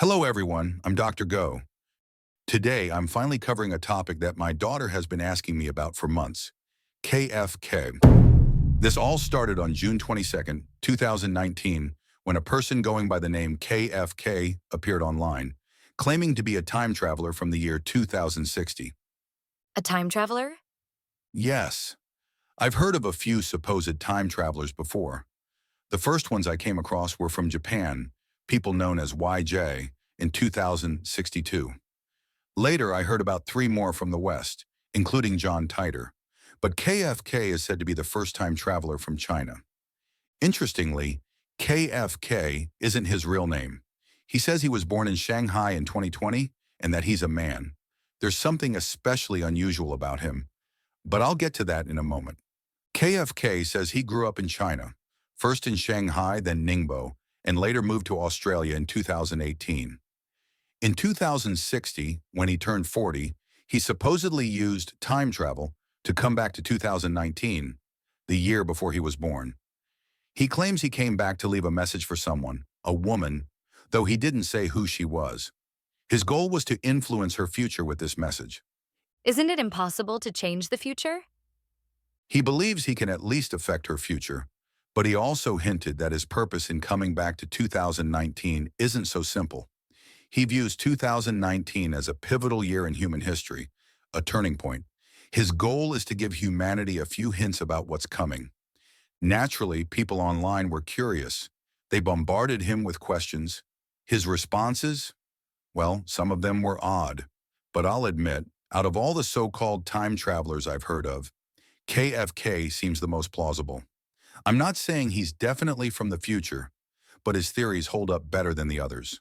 Hello everyone, I'm Dr. Go. Today I'm finally covering a topic that my daughter has been asking me about for months, KFK. This all started on June 22nd, 2019, when a person going by the name KFK appeared online, claiming to be a time traveler from the year 2060. A time traveler? Yes, I've heard of a few supposed time travelers before. The first ones I came across were from Japan, people known as YJ, in 2062. Later, I heard about three more from the West, including John Titor. But KFK is said to be the first-time traveler from China. Interestingly, KFK isn't his real name. He says he was born in Shanghai in 2020 and that he's a man. There's something especially unusual about him, but I'll get to that in a moment. KFK says he grew up in China, first in Shanghai, then Ningbo, and later moved to Australia in 2018. In 2060, when he turned 40, he supposedly used time travel to come back to 2019, the year before he was born. He claims he came back to leave a message for someone, a woman, though he didn't say who she was. His goal was to influence her future with this message. Isn't it impossible to change the future? He believes he can at least affect her future, but he also hinted that his purpose in coming back to 2019 isn't so simple. He views 2019 as a pivotal year in human history, a turning point. His goal is to give humanity a few hints about what's coming. Naturally, people online were curious. They bombarded him with questions. His responses? Well, some of them were odd. But I'll admit, out of all the so-called time travelers I've heard of, KFK seems the most plausible. I'm not saying he's definitely from the future, but his theories hold up better than the others.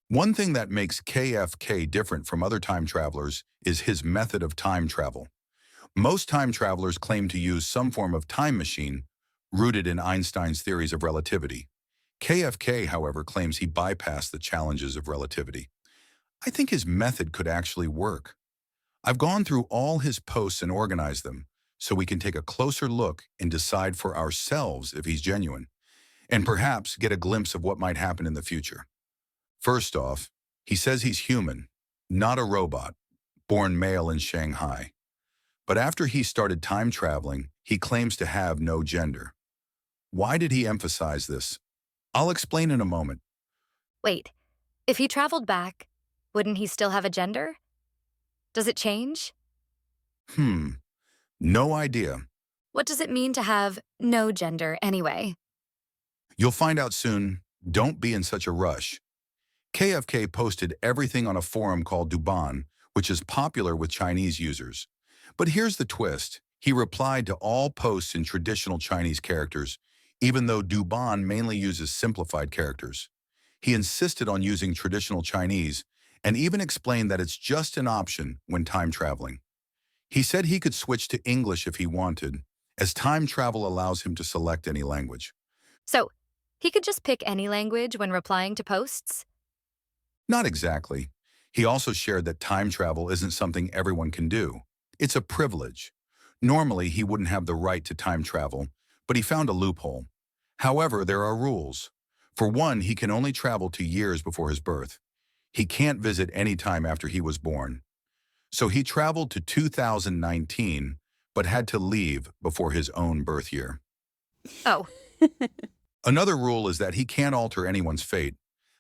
One thing that makes KFK different from other time travelers is his method of time travel. Most time travelers claim to use some form of time machine rooted in Einstein's theories of relativity. KFK, however, claims he bypassed the challenges of relativity. I think his method could actually work. I've gone through all his posts and organized them so we can take a closer look and decide for ourselves if he's genuine, and perhaps get a glimpse of what might happen in the future. First off, he says he's human, not a robot, born male in Shanghai. But after he started time traveling, he claims to have no gender. Why did he emphasize this? I'll explain in a moment. Wait, if he traveled back, wouldn't he still have a gender? Does it change? Hmm, no idea. What does it mean to have no gender anyway? You'll find out soon. Don't be in such a rush. KFK posted everything on a forum called Douban, which is popular with Chinese users. But here's the twist. He replied to all posts in traditional Chinese characters, even though Douban mainly uses simplified characters. He insisted on using traditional Chinese and even explained that it's just an option when time traveling. He said he could switch to English if he wanted, as time travel allows him to select any language. So, he could just pick any language when replying to posts? Not exactly. He also shared that time travel isn't something everyone can do. It's a privilege. Normally, he wouldn't have the right to time travel, but he found a loophole. However, there are rules. For one, he can only travel to years before his birth. He can't visit any time after he was born. So he traveled to 2019, but had to leave before his own birth year. Oh, Another rule is that he can't alter anyone's fate.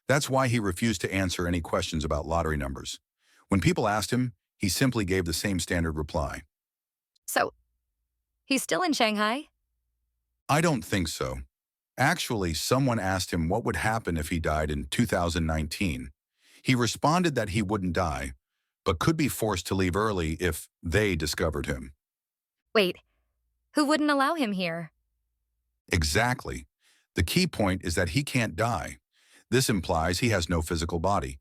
That's why he refused to answer any questions about lottery numbers. When people asked him, he simply gave the same standard reply. so he's still in Shanghai? I don't think so. Actually, someone asked him what would happen if he died in 2019. He responded that he wouldn't die, but could be forced to leave early if they discovered him. Wait, who wouldn't allow him here? Exactly. The key point is that he can't die. This implies he has no physical body.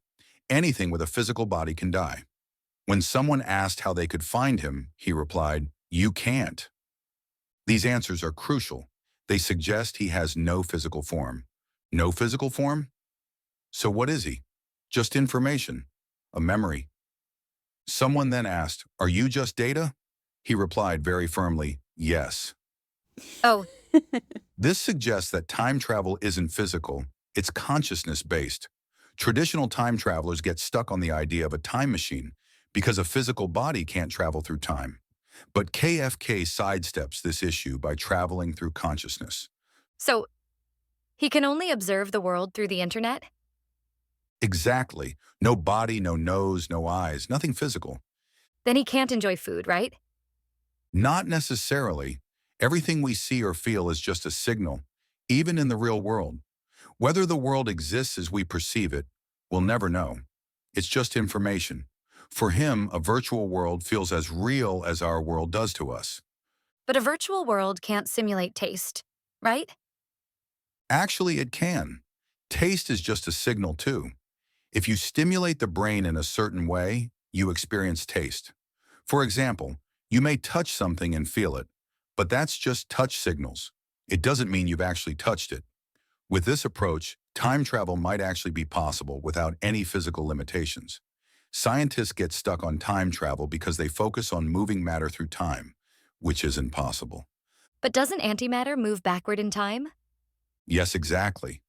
Anything with a physical body can die. When someone asked how they could find him, he replied, "You can't." These answers are crucial. They suggest he has no physical form. No physical form? So what is he? Just information, a memory. Someone then asked, "Are you just data?" He replied very firmly, "Yes." Oh, This suggests that time travel isn't physical, it's consciousness-based. Traditional time travelers get stuck on the idea of a time machine because a physical body can't travel through time. But KFK sidesteps this issue by traveling through consciousness. So, he can only observe the world through the internet? Exactly. No body, no nose, no eyes, nothing physical. Then he can't enjoy food, right? Not necessarily. Everything we see or feel is just a signal, even in the real world. Whether the world exists as we perceive it, we'll never know. It's just information. For him, a virtual world feels as real as our world does to us. But a virtual world can't simulate taste, right? Actually, it can. Taste is just a signal too. If you stimulate the brain in a certain way, you experience taste. For example, you may touch something and feel it, but that's just touch signals. It doesn't mean you've actually touched it. With this approach, time travel might actually be possible without any physical limitations. Scientists get stuck on time travel because they focus on moving matter through time, which isn't possible. But doesn't antimatter move backward in time? Yes, exactly.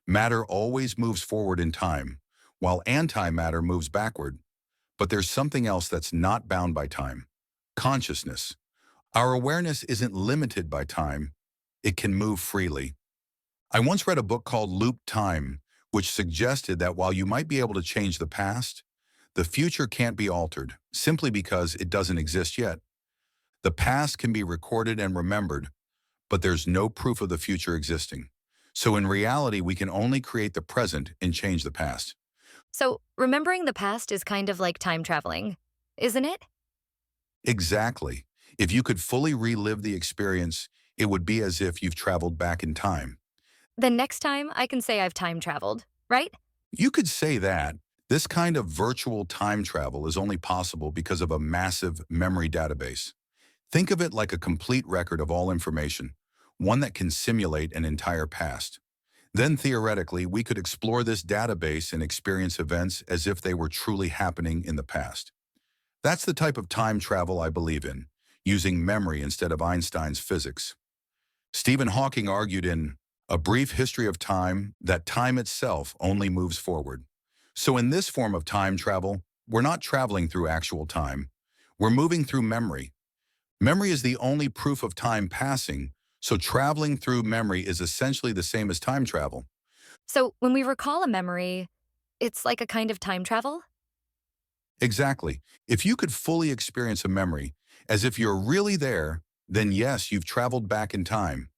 Matter always moves forward in time, while antimatter moves backward. But there's something else that's not bound by time: consciousness. Our awareness isn't limited by time. It can move freely. I once read a book called Loop Time, which suggested that while you might be able to change the past, the future can't be altered simply because it doesn't exist yet. The past can be recorded and remembered, but there's no proof of the future existing. So in reality, we can only create the present and change the past. So, remembering the past is kind of like time traveling, isn't it? Exactly. If you could fully relive the experience, it would be as if you've traveled back in time. Then next time I can say I've time traveled, right? You could say that. This kind of virtual time travel is only possible because of a massive memory database. Think of it like a complete record of all information, one that can simulate an entire past. Then theoretically, we could explore this database and experience events as if they were truly happening in the past. That's the type of time travel I believe in, using memory instead of Einstein's physics. Stephen Hawking argued in A Brief History of Time that time itself only moves forward. So in this form of time travel, we're not traveling through actual time. We're moving through memory. Memory is the only proof of time passing, so traveling through memory is essentially the same as time travel. So, when we recall a memory, it's like a kind of time travel? Exactly. If you could fully experience a memory, as if you're really there, then yes, you've traveled back in time.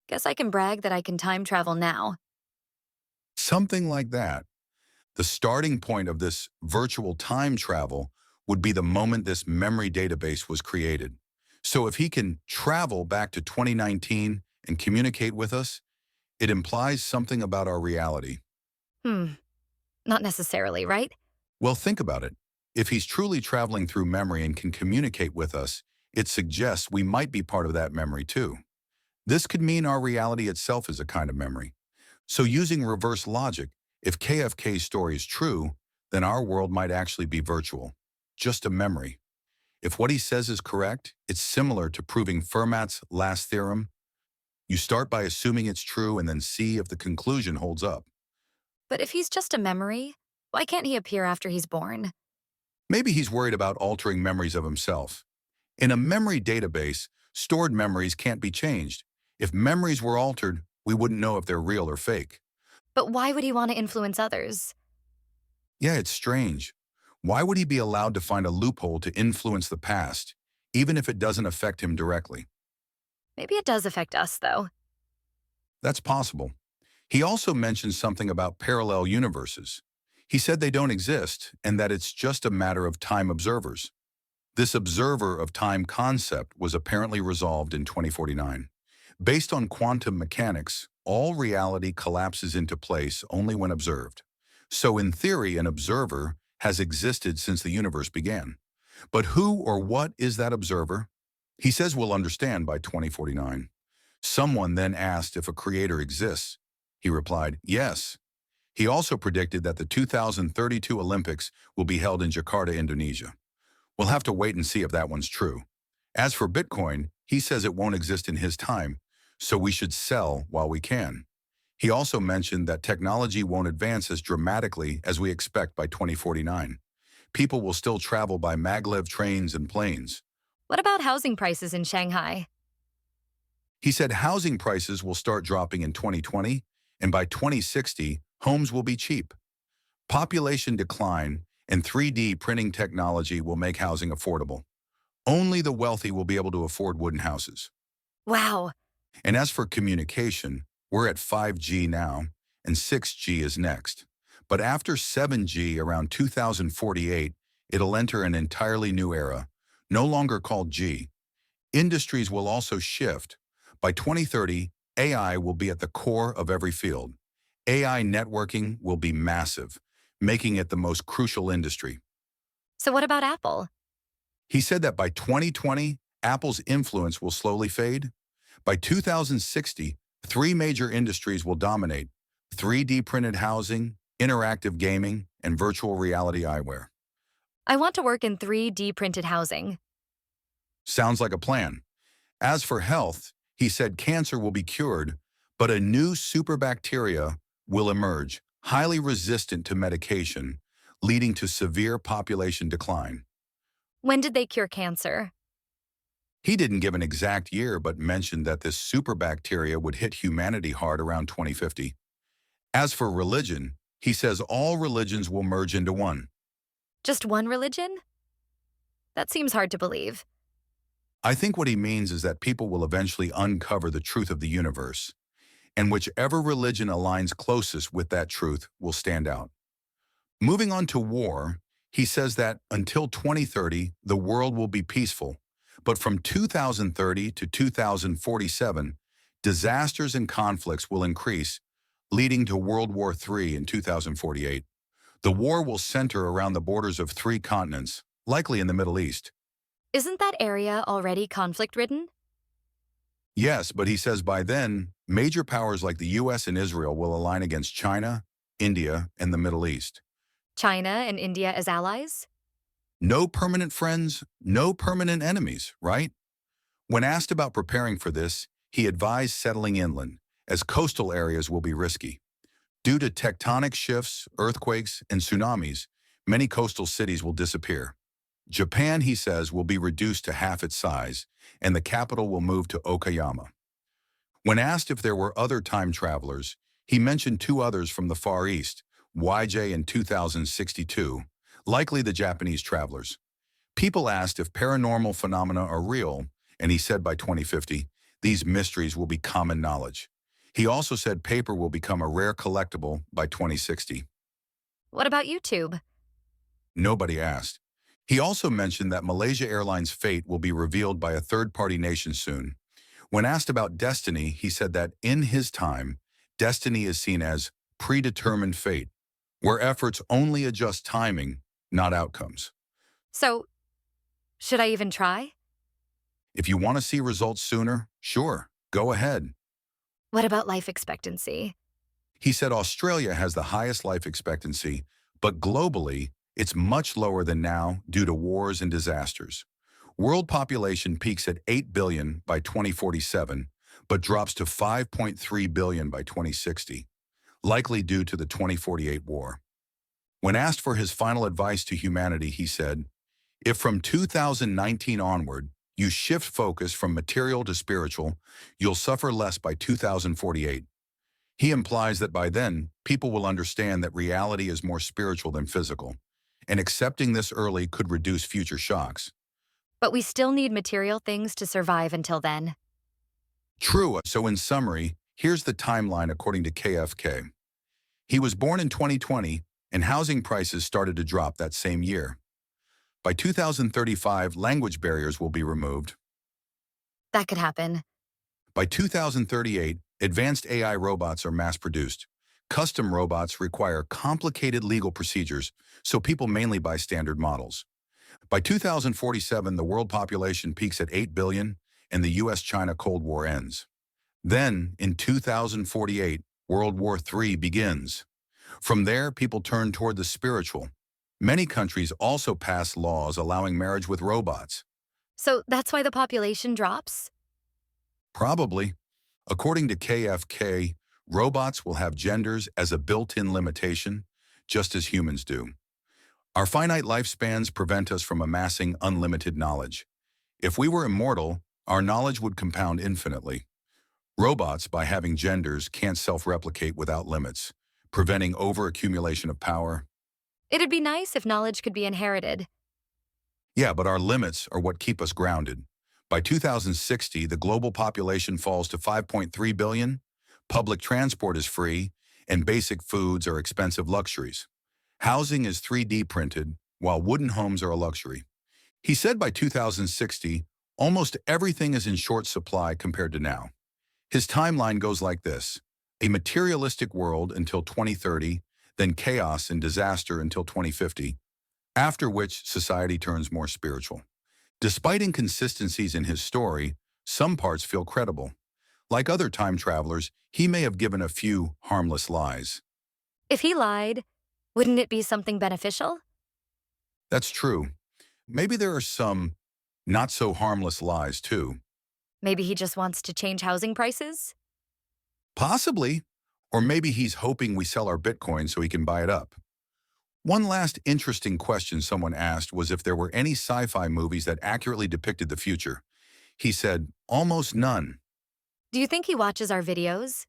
Guess I can brag that I can time travel now. Something like that. The starting point of this virtual time travel would be the moment this memory database was created. So if he can travel back to 2019 and communicate with us, it implies something about our reality. Hmm, not necessarily, right? Well, think about it. If he's truly traveling through memory and can communicate with us, it suggests we might be part of that memory too. This could mean our reality itself is a kind of memory. So using reverse logic, if KFK's story is true, then our world might actually be virtual, just a memory. If what he says is correct, it's similar to proving Fermat's last theorem. You start by assuming it's true and then see if the conclusion holds up. But if he's just a memory, why can't he appear after he's born? Maybe he's worried about altering memories of himself. In a memory database, stored memories can't be changed. If memories were altered, we wouldn't know if they're real or fake. But why would he want to influence others? Yeah, it's strange. Why would he be allowed to find a loophole to influence the past, even if it doesn't affect him directly? Maybe it does affect us, though. That's possible. He also mentioned something about parallel universes. He said they don't exist and that it's just a matter of time observers. This observer of time concept was apparently resolved in 2049. Based on quantum mechanics, all reality collapses into place only when observed. So in theory, an observer has existed since the universe began. But who or what is that observer? He says we'll understand by 2049. Someone then asked if a creator exists. He replied, yes. He also predicted that the 2032 Olympics will be held in Jakarta, Indonesia. We'll have to wait and see if that one's true. As for Bitcoin, he says it won't exist in his time, so we should sell while we can. He also mentioned that technology won't advance as dramatically as we expect by 2049. People will still travel by maglev trains and planes. What about housing prices in Shanghai? He said housing prices will start dropping in 2020, and by 2060, homes will be cheap. Population decline and 3D printing technology will make housing affordable. Only the wealthy will be able to afford wooden houses. Wow. And as for communication, we're at 5G now, and 6G is next. But after 7G around 2048, it'll enter an entirely new era, no longer called G. Industries will also shift. By 2030, AI will be at the core of every field. AI networking will be massive, making it the most crucial industry. So, what about Apple? He said that by 2020, Apple's influence will slowly fade. By 2060, three major industries will dominate: 3D printed housing, interactive gaming, and virtual reality eyewear. I want to work in 3D printed housing. Sounds like a plan. As for health, he said cancer will be cured, but a new superbacteria will emerge, highly resistant to medication, leading to severe population decline. When did they cure cancer? He didn't give an exact year, but mentioned that this superbacteria would hit humanity hard around 2050. As for religion, he says all religions will merge into one. Just one religion? That seems hard to believe. I think what he means is that people will eventually uncover the truth of the universe, and whichever religion aligns closest with that truth will stand out. Moving on to war, he says that until 2030, the world will be peaceful, but from 2030 to 2047, disasters and conflicts will increase, leading to World War III in 2048. The war will center around the borders of three continents, likely in the Middle East. Isn't that area already conflict-ridden? Yes, but he says by then, major powers like the US and Israel will align against China, India, and the Middle East. China and India as allies? No permanent friends, no permanent enemies, right? When asked about preparing for this, he advised settling inland, as coastal areas will be risky. Due to tectonic shifts, earthquakes, and tsunamis, many coastal cities will disappear. Japan, he says, will be reduced to half its size, and the capital will move to Okayama. When asked if there were other time travelers, he mentioned two others from the Far East, YJ in 2062, likely the Japanese travelers. People asked if paranormal phenomena are real, and he said by 2050, these mysteries will be common knowledge. He also said paper will become a rare collectible by 2060. What about YouTube? Nobody asked. He also mentioned that Malaysia Airlines' fate will be revealed by a third-party nation soon. When asked about destiny, he said that in his time, destiny is seen as predetermined fate, where efforts only adjust timing, not outcomes. So, should I even try? If you want to see results sooner, sure, go ahead. What about life expectancy? He said Australia has the highest life expectancy, but globally, it's much lower than now due to wars and disasters. World population peaks at 8 billion by 2047, but drops to 5.3 billion by 2060, likely due to the 2048 war. When asked for his final advice to humanity, he said, if from 2019 onward, you shift focus from material to spiritual, you'll suffer less by 2048. He implies that by then, people will understand that reality is more spiritual than physical, and accepting this early could reduce future shocks. But we still need material things to survive until then. True, so in summary, here's the timeline according to KFK. He was born in 2020, and housing prices started to drop that same year. By 2035, language barriers will be removed. That could happen. By 2038, advanced AI robots are mass-produced. Custom robots require complicated legal procedures, so people mainly buy standard models. By 2047, the world population peaks at 8 billion, and the US-China Cold War ends. Then, in 2048, World War III begins. From there, people turn toward the spiritual. Many countries also pass laws allowing marriage with robots. So that's why the population drops? Probably. According to KFK, Robots will have genders as a built-in limitation, just as humans do. Our finite lifespans prevent us from amassing unlimited knowledge. If we were immortal, our knowledge would compound infinitely. Robots, by having genders, can't self-replicate without limits, preventing overaccumulation of power. It'd be nice if knowledge could be inherited. Yeah, but our limits are what keep us grounded. By 2060, the global population falls to 5.3 billion, public transport is free, and basic foods are expensive luxuries. Housing is 3D printed, while wooden homes are a luxury. He said by 2060, almost everything is in short supply compared to now. His timeline goes like this: a materialistic world until 2030, then chaos and disaster until 2050, after which society turns more spiritual. Despite inconsistencies in his story, some parts feel credible. Like other time travelers, he may have given a few harmless lies. If he lied, wouldn't it be something beneficial? That's true. Maybe there are some not-so-harmless lies, too. Maybe he just wants to change housing prices? Possibly. Or maybe he's hoping we sell our Bitcoin so he can buy it up. One last interesting question someone asked was if there were any sci-fi movies that accurately depicted the future. He said, almost none. Do you think he watches our videos?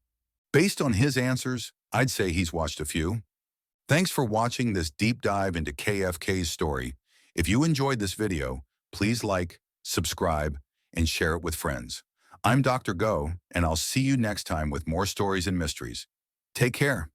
Based on his answers, I'd say he's watched a few. Thanks for watching this deep dive into KFK's story. If you enjoyed this video, please like, subscribe, and share it with friends. I'm Dr. Go, and I'll see you next time with more stories and mysteries. Take care.